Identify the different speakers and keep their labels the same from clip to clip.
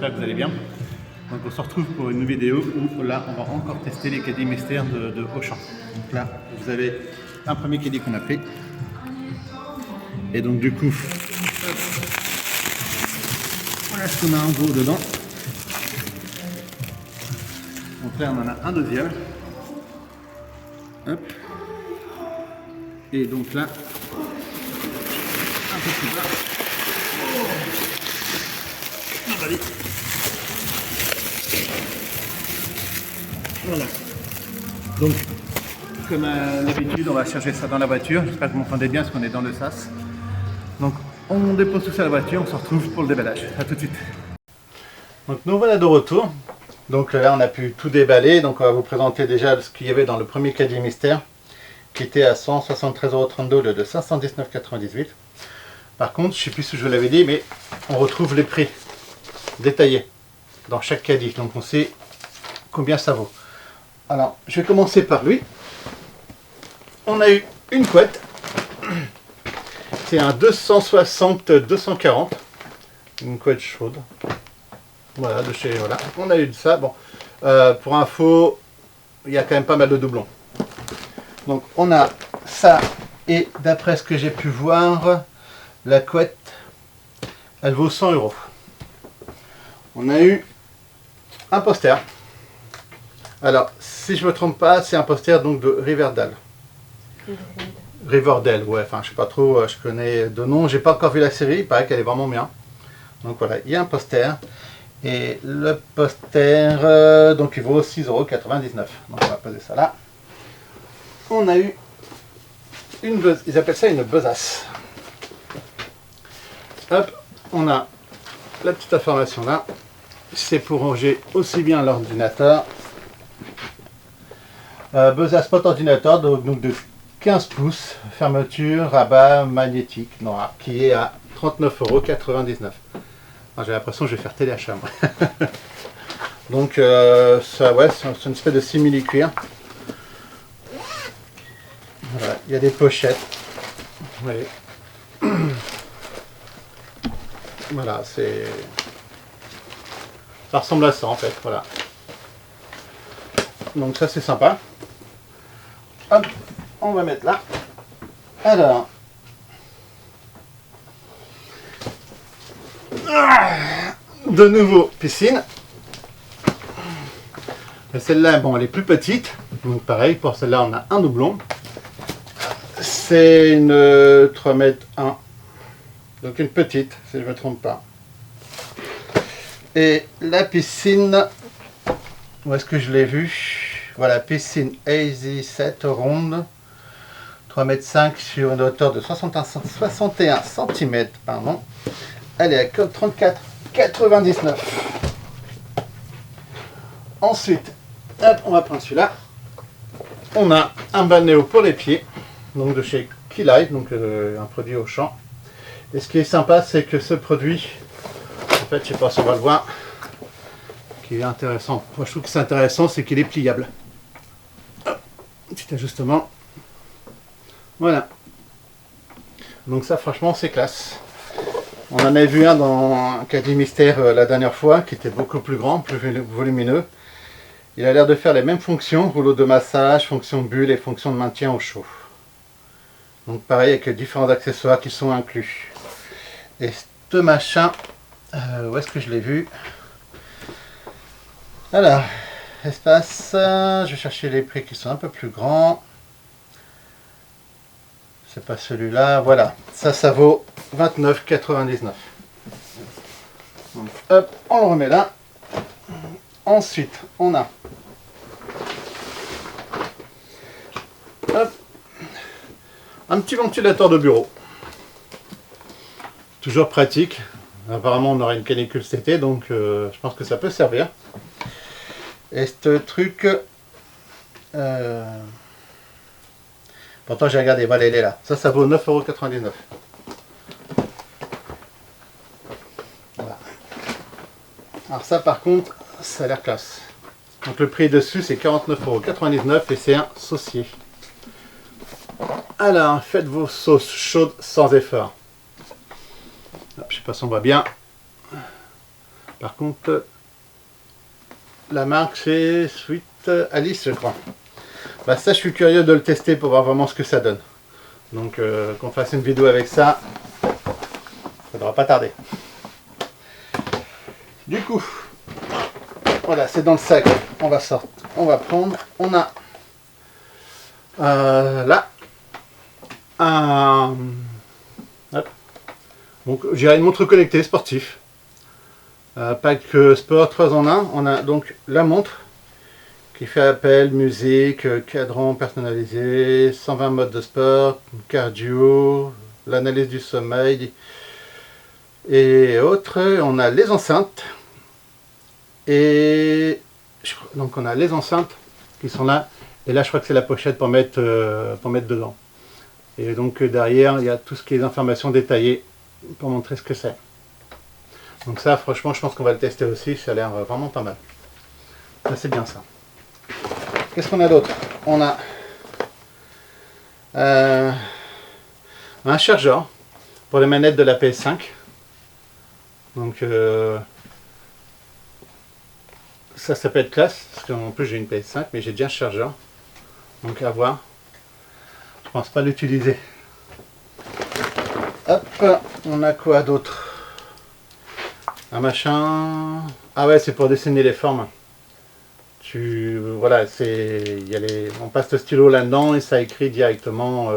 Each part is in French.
Speaker 1: j'espère que vous allez bien. Donc on se retrouve pour une vidéo où là on va encore tester les caddies mystères de Auchan. Donc là vous avez un premier caddie qu'on a pris. Et donc du coup, voilà ce qu'on a en gros dedans. Donc là on en a un deuxième. Hop. Et donc là, un peu plus bas. Voilà. Donc, comme à l'habitude, on va chercher ça dans la voiture. J'espère que vous m'entendez bien parce qu'on est dans le sas. Donc, on dépose tout ça à la voiture, on se retrouve pour le déballage. A tout de suite. Donc, nous voilà de retour. Donc là, on a pu tout déballer. Donc, on va vous présenter déjà ce qu'il y avait dans le premier caddie mystère, qui était à 173,32 € au lieu de 519,98 €. Par contre, je ne sais plus si je vous l'avais dit, mais on retrouve les prix détaillés dans chaque caddie. Donc, on sait combien ça vaut. Alors, je vais commencer par lui. On a eu une couette. C'est un 260-240. Une couette chaude. Voilà, de chez... Voilà. On a eu de ça. Bon, pour info, il y a quand même pas mal de doublons. Donc, on a ça. Et d'après ce que j'ai pu voir, la couette, elle vaut 100 €. On a eu un poster. Alors, si je ne me trompe pas, c'est un poster donc de Riverdale. Riverdale, ouais, enfin, je sais pas trop, je connais de nom, j'ai pas encore vu la série, il paraît qu'elle est vraiment bien. Donc voilà, il y a un poster. Et le poster, donc il vaut 6,99 €. Donc on va poser ça là. On a eu une besace, ils appellent ça une besace. Hop, on a la petite information là. C'est pour ranger aussi bien l'ordinateur. Besace porte-ordinateur, donc de 15 pouces, fermeture, rabat magnétique, noir, qui est à 39,99 €. J'ai l'impression que je vais faire téléachat moi. Donc ça, ouais, c'est une espèce de simili-cuir. Voilà, il y a des pochettes. Ouais. Voilà, c'est... Ça ressemble à ça en fait, voilà. Donc ça c'est sympa. Hop, on va mettre là. Alors. De nouveau, piscine. Celle-là, bon, elle est plus petite. Donc pareil, pour celle-là, on a un doublon. C'est une 3 mètres 1. Donc une petite, si je ne me trompe pas. Et la piscine, où est-ce que je l'ai vue? Voilà, piscine Easy 7 ronde, 3,5 m sur une hauteur de 61 cm. Pardon. Elle est à 34,99 €. Ensuite, hop, on va prendre celui-là. On a un balnéo pour les pieds, donc de chez Keylife, donc un produit Auchan. Et ce qui est sympa, c'est que ce produit, en fait, je sais pas si on va le voir, qui est intéressant. Moi, je trouve que c'est intéressant, c'est qu'il est pliable. Petit ajustement. Voilà. Donc ça, franchement, c'est classe. On en avait vu un dans un caddie mystère la dernière fois, qui était beaucoup plus grand, plus volumineux. Il a l'air de faire les mêmes fonctions, rouleau de massage, fonction bulle et fonction de maintien au chaud. Donc pareil, avec différents accessoires qui sont inclus. Et ce machin, où est-ce que je l'ai vu? Alors, espace, je vais chercher les prix qui sont un peu plus grands. C'est pas celui-là, voilà. Ça vaut 29,99 €. Donc, hop, on le remet là. Ensuite, on a hop, un petit ventilateur de bureau. Toujours pratique. Apparemment, on aura une canicule cet été, donc je pense que ça peut servir. Et ce truc... Pourtant, j'ai regardé, voilà, il est là. Ça vaut 9,99 €. Voilà. Alors ça, par contre, ça a l'air classe. Donc le prix dessus, c'est 49,99 € et c'est un saucier. Alors, faites vos sauces chaudes sans effort. Je sais pas si on voit bien. Par contre, la marque c'est Sweet Alice, je crois. Bah ça, je suis curieux de le tester pour voir vraiment ce que ça donne. Donc qu'on fasse une vidéo avec ça, ça ne devra pas tarder. Du coup, voilà, c'est dans le sac. On va sortir, on va prendre. On a là un, hop. Donc j'ai une montre connectée sportif. Pack sport 3 en 1. On a donc la montre qui fait appel, musique, cadran personnalisé, 120 modes de sport, cardio, l'analyse du sommeil et autres. On a les enceintes. Et donc on a les enceintes qui sont là. Et là je crois que c'est la pochette pour mettre dedans. Et donc derrière il y a tout ce qui est informations détaillées pour montrer ce que c'est. Donc ça franchement je pense qu'on va le tester aussi, ça a l'air vraiment pas mal. Ça c'est bien ça. Qu'est-ce qu'on a d'autre? On a un chargeur pour les manettes de la PS5. Donc ça peut être classe, parce qu'en plus j'ai une PS5, mais j'ai déjà un chargeur. Donc à voir. Je pense pas l'utiliser. Hop, on a quoi d'autre? Un machin. Ah ouais, c'est pour dessiner les formes. Voilà, on passe le stylo là-dedans et ça écrit directement.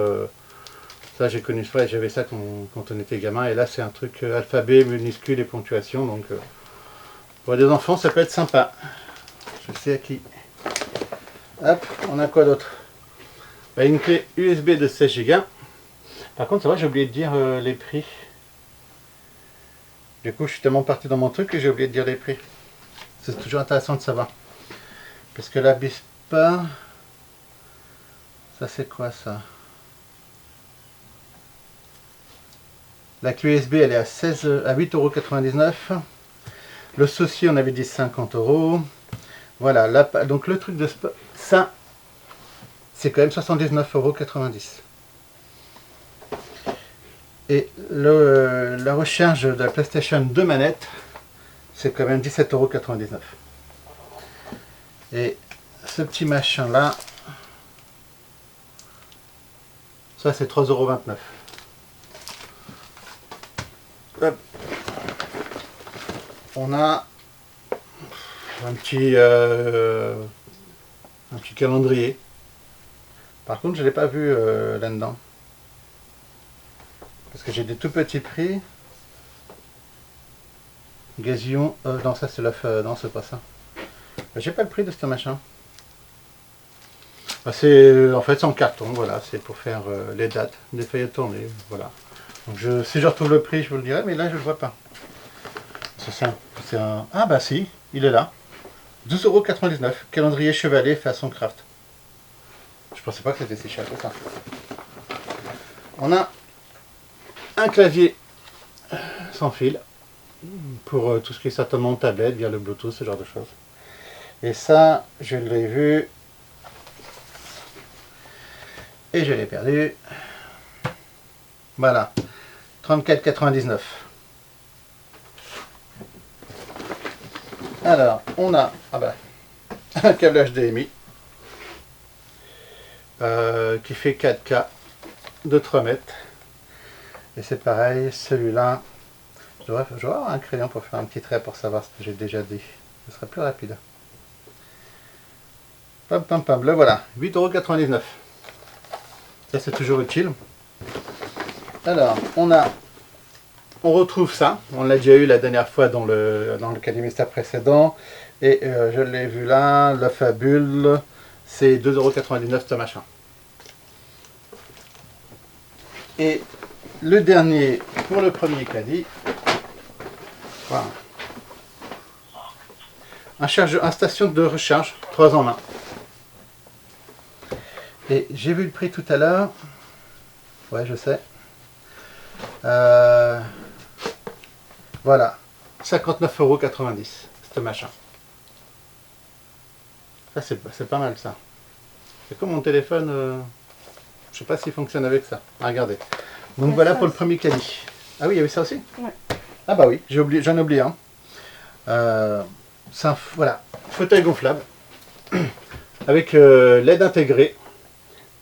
Speaker 1: Ça j'ai connu ça, j'avais ça quand on était gamin. Et là c'est un truc alphabet, minuscule et ponctuation. Donc pour des enfants ça peut être sympa. Je sais à qui. Hop, on a quoi d'autre? Bah, une clé USB de 16 Go. Par contre, c'est vrai, j'ai oublié de dire les prix. Du coup, je suis tellement parti dans mon truc que j'ai oublié de dire les prix. C'est toujours intéressant de savoir. Parce que la Bispa, ça c'est quoi ça? La clé USB, elle est à 8,99 €. Le souci, on avait dit 50 €. Voilà, là, donc le truc de ça, c'est quand même 79,90 €. Et la recharge de la PlayStation 2 manettes, c'est quand même 17,99 €. Et ce petit machin là, ça c'est 3,29 €. On a un petit calendrier. Par contre, je ne l'ai pas vu là-dedans. Parce que j'ai des tout petits prix. Gazillon. Non, ça c'est non, c'est pas ça. J'ai pas le prix de ce machin. Bah, en fait c'est en carton, voilà, c'est pour faire les dates, des feuilles à tourner, voilà. Donc si je retrouve le prix, je vous le dirai, mais là je le vois pas. Ah bah si, il est là. 12,99 €. Calendrier chevalet façon craft. Je pensais pas que c'était si cher que ça. On a un clavier sans fil pour tout ce qui est certainement tablette via le Bluetooth, ce genre de choses. Et ça, je l'ai vu et je l'ai perdu. Voilà, 34,99 €. Alors, on a un câble HDMI qui fait 4K de 3 mètres. Et c'est pareil, celui-là, je dois avoir un crayon pour faire un petit trait pour savoir ce que j'ai déjà dit. Ce sera plus rapide. Pam pam pam, le voilà, 8,99 €. Ça c'est toujours utile. Alors, on retrouve ça, on l'a déjà eu la dernière fois dans le Calimista précédent, et je l'ai vu là, la Fabule, c'est 2,99 € ce machin. Et le dernier pour le premier caddie, voilà. Un station de recharge 3 en 1. Et j'ai vu le prix tout à l'heure, ouais je sais. Voilà, 59,90 €, ce machin. Ça c'est pas mal ça. C'est comme mon téléphone, je sais pas s'il fonctionne avec ça. Regardez. Donc voilà pour le premier caddie. Ah oui, il y avait ça aussi?
Speaker 2: Ouais.
Speaker 1: Ah bah oui, j'en ai oublié un. Voilà, fauteuil gonflable avec l'aide intégrée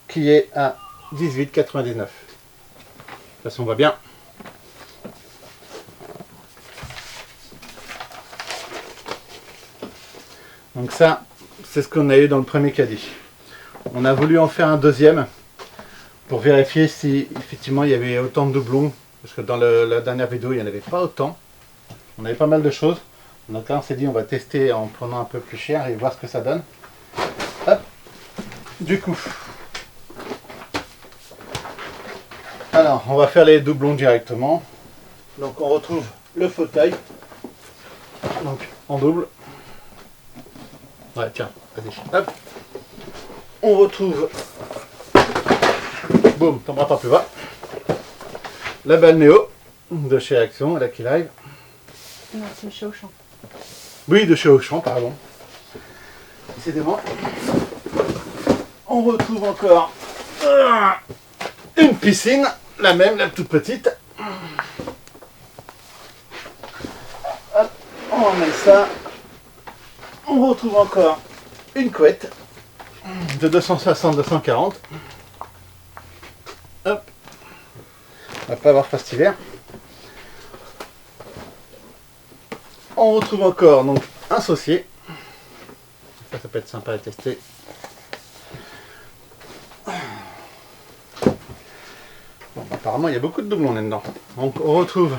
Speaker 1: qui est à 18,99 €. De toute façon, on voit bien. Donc ça, c'est ce qu'on a eu dans le premier caddie. On a voulu en faire un deuxième pour vérifier si effectivement il y avait autant de doublons, parce que dans la dernière vidéo il n'y en avait pas autant. On avait pas mal de choses. Donc là on s'est dit on va tester en prenant un peu plus cher et voir ce que ça donne. Hop. Du coup, alors on va faire les doublons directement. Donc on retrouve le fauteuil, donc en double. Ouais, tiens, vas-y. Hop. On retrouve, boum, tombera pas plus bas, la balle Néo de chez Action, la Key Live.
Speaker 2: Non, c'est chez Auchan.
Speaker 1: Oui, de chez Auchan, pardon. Décidément. On retrouve encore une piscine, la même, la toute petite. Hop, on remet ça. On retrouve encore une couette de 260-240. Hop. On va pas avoir froid cet hiver. On retrouve encore donc un saucier. Ça peut être sympa à tester. Bon, apparemment il y a beaucoup de doublons là-dedans. Donc on retrouve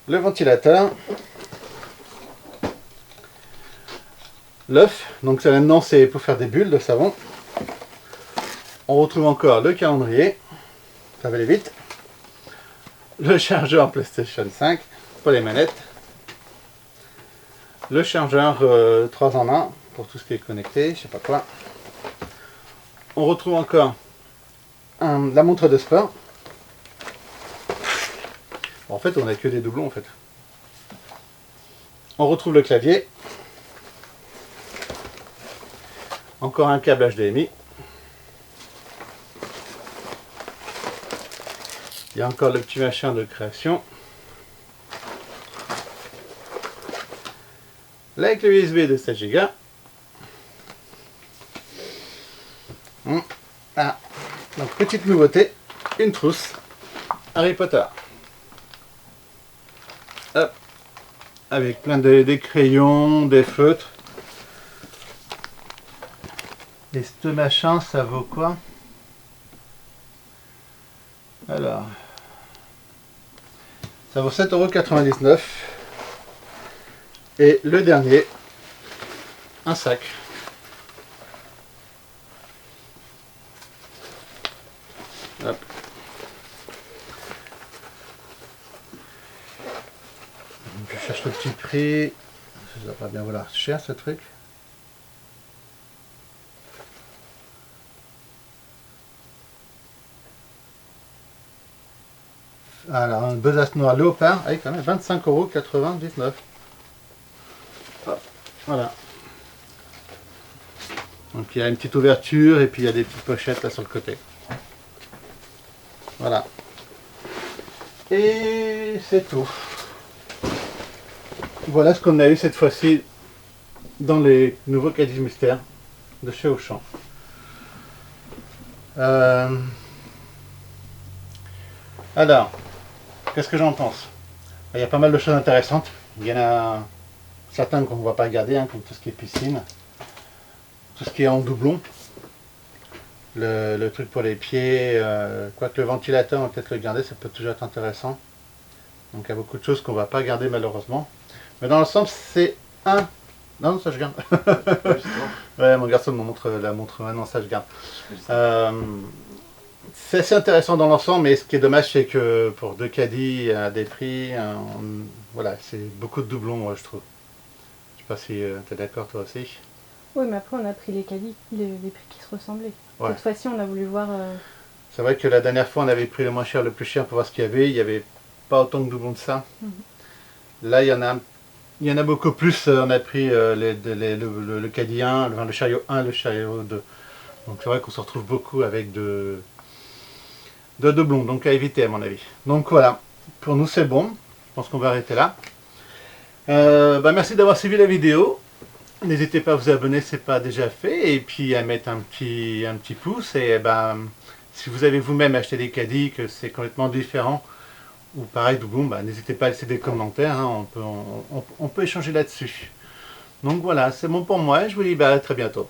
Speaker 1: le ventilateur. L'œuf, donc ça là-dedans c'est pour faire des bulles de savon. On retrouve encore le calendrier, ça va aller vite. Le chargeur PlayStation 5 pour les manettes. Le chargeur 3 en 1 pour tout ce qui est connecté, je sais pas quoi. On retrouve encore la montre de sport. Bon, en fait on a que des doublons en fait. On retrouve le clavier. Encore un câble HDMI. Il y a encore le petit machin de création. La clé USB de 7 Go. Ah. Donc petite nouveauté, une trousse Harry Potter. Hop. Avec plein des crayons, des feutres. Et ce machin, ça vaut quoi? Alors, ça vaut 7,99 €. Et le dernier, un sac. Hop. Je cherche le petit prix. Ça va pas bien vouloir cher ce truc. Alors, un besace noir léopard avec quand même 25,99 €. Voilà. Donc il y a une petite ouverture et puis il y a des petites pochettes là sur le côté. Voilà. Et c'est tout. Voilà ce qu'on a eu cette fois-ci dans les nouveaux caddies mystères de chez Auchan. Alors, qu'est-ce que j'en pense? Il y a pas mal de choses intéressantes. Il y en a certains qu'on ne va pas regarder, comme tout ce qui est piscine, tout ce qui est en doublon, le truc pour les pieds, quoique le ventilateur, on va peut-être le garder, ça peut toujours être intéressant. Donc il y a beaucoup de choses qu'on ne va pas garder malheureusement. Mais dans l'ensemble, c'est un... Non, ça je garde. Ouais, mon garçon me montre la montre. Non, ça je garde. C'est assez intéressant dans l'ensemble, mais ce qui est dommage, c'est que pour deux caddies à des prix, voilà, c'est beaucoup de doublons, moi, je trouve. Je sais pas si tu es d'accord toi aussi.
Speaker 2: Oui, mais après on a pris les caddies, les prix qui se ressemblaient.
Speaker 1: Ouais.
Speaker 2: Cette fois-ci, on a voulu voir...
Speaker 1: C'est vrai que la dernière fois, on avait pris le moins cher, le plus cher pour voir ce qu'il y avait. Il n'y avait pas autant de doublons que ça. Là, il y en a beaucoup plus. On a pris le caddie 1, le chariot 1, le chariot 2. Donc c'est vrai qu'on se retrouve beaucoup avec de doublons, donc à éviter à mon avis. Donc voilà, pour nous c'est bon. Je pense qu'on va arrêter là. Merci d'avoir suivi la vidéo. N'hésitez pas à vous abonner si ce n'est pas déjà fait, et puis à mettre un petit pouce. Et si vous avez vous-même acheté des caddies, que c'est complètement différent, ou pareil, Douboum, n'hésitez pas à laisser des commentaires, hein, on peut échanger là-dessus. Donc voilà, c'est bon pour moi, je vous dis à très bientôt.